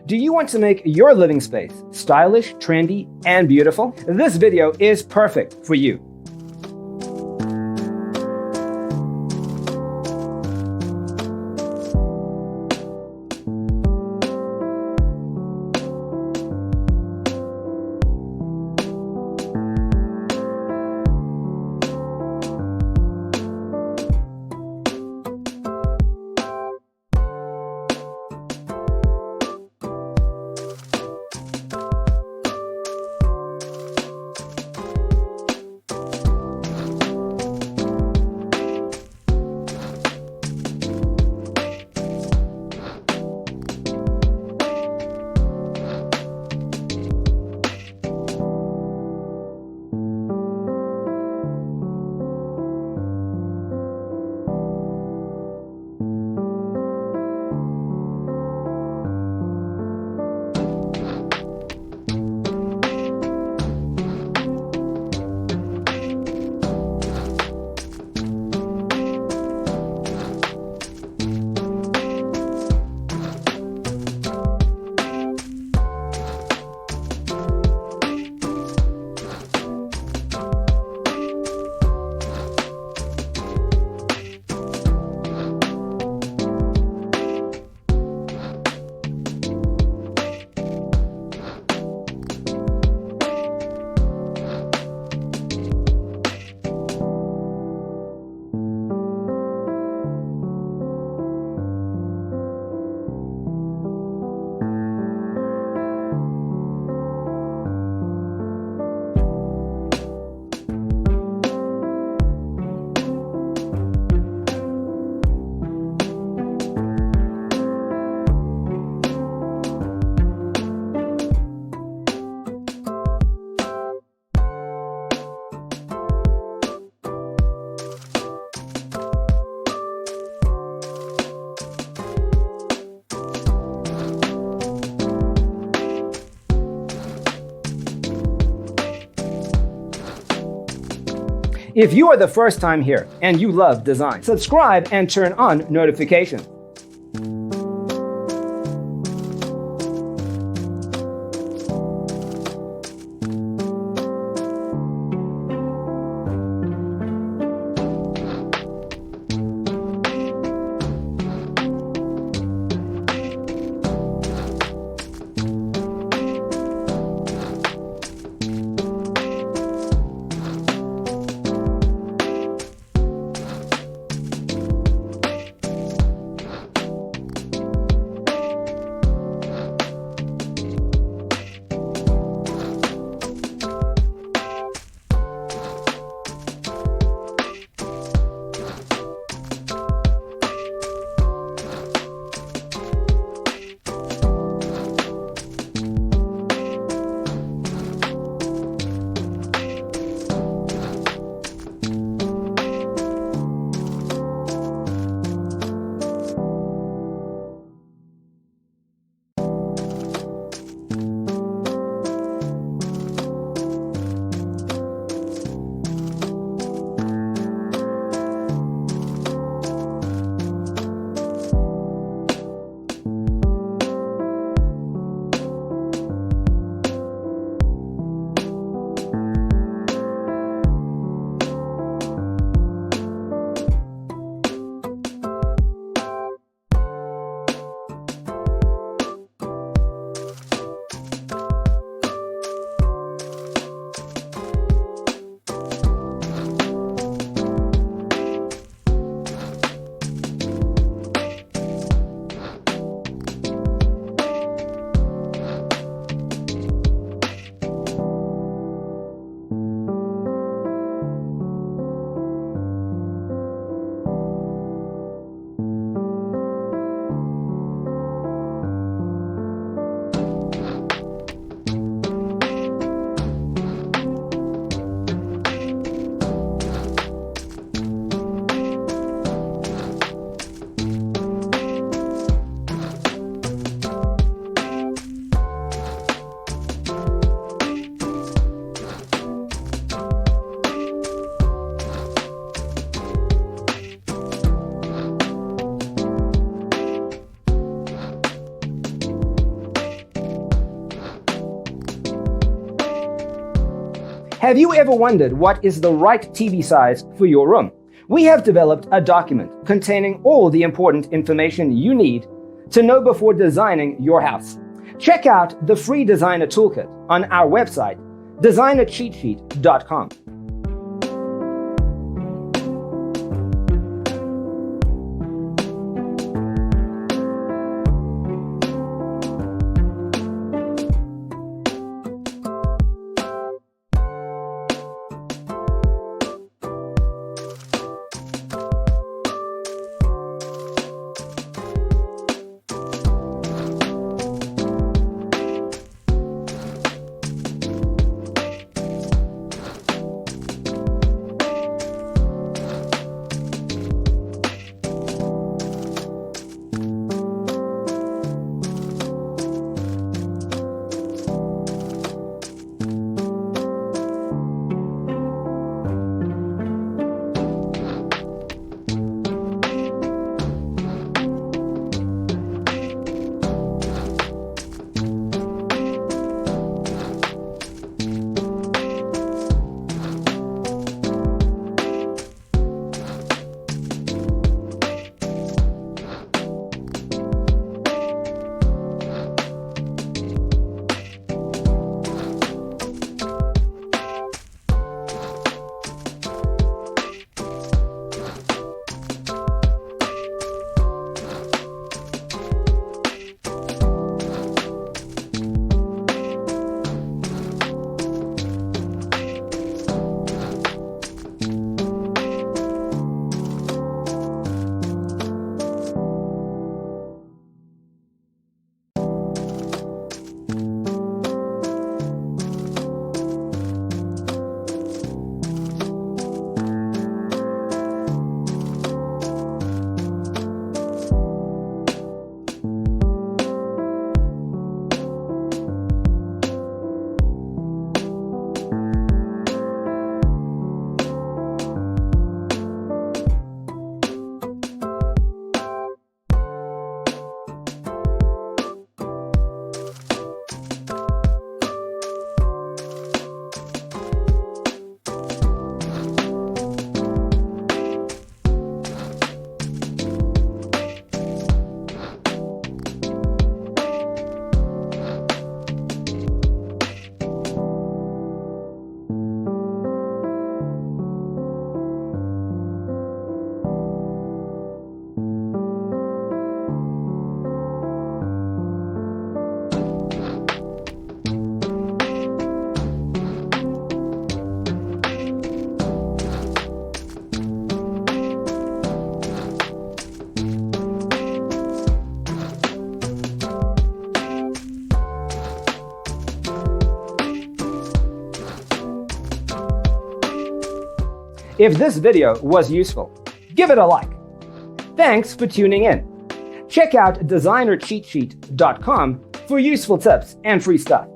Do you want to make your living space stylish, trendy, and beautiful? This video is perfect for you. If you are the first time here and you love design, subscribe and turn on notifications. Have you ever wondered what is the right TV size for your room? We have developed a document containing all the important information you need to know before designing your house. Check out the free designer toolkit on our website, designercheatsheet.com. If this video was useful, give it a like. Thanks for tuning in. Check out designercheatsheet.com for useful tips and free stuff.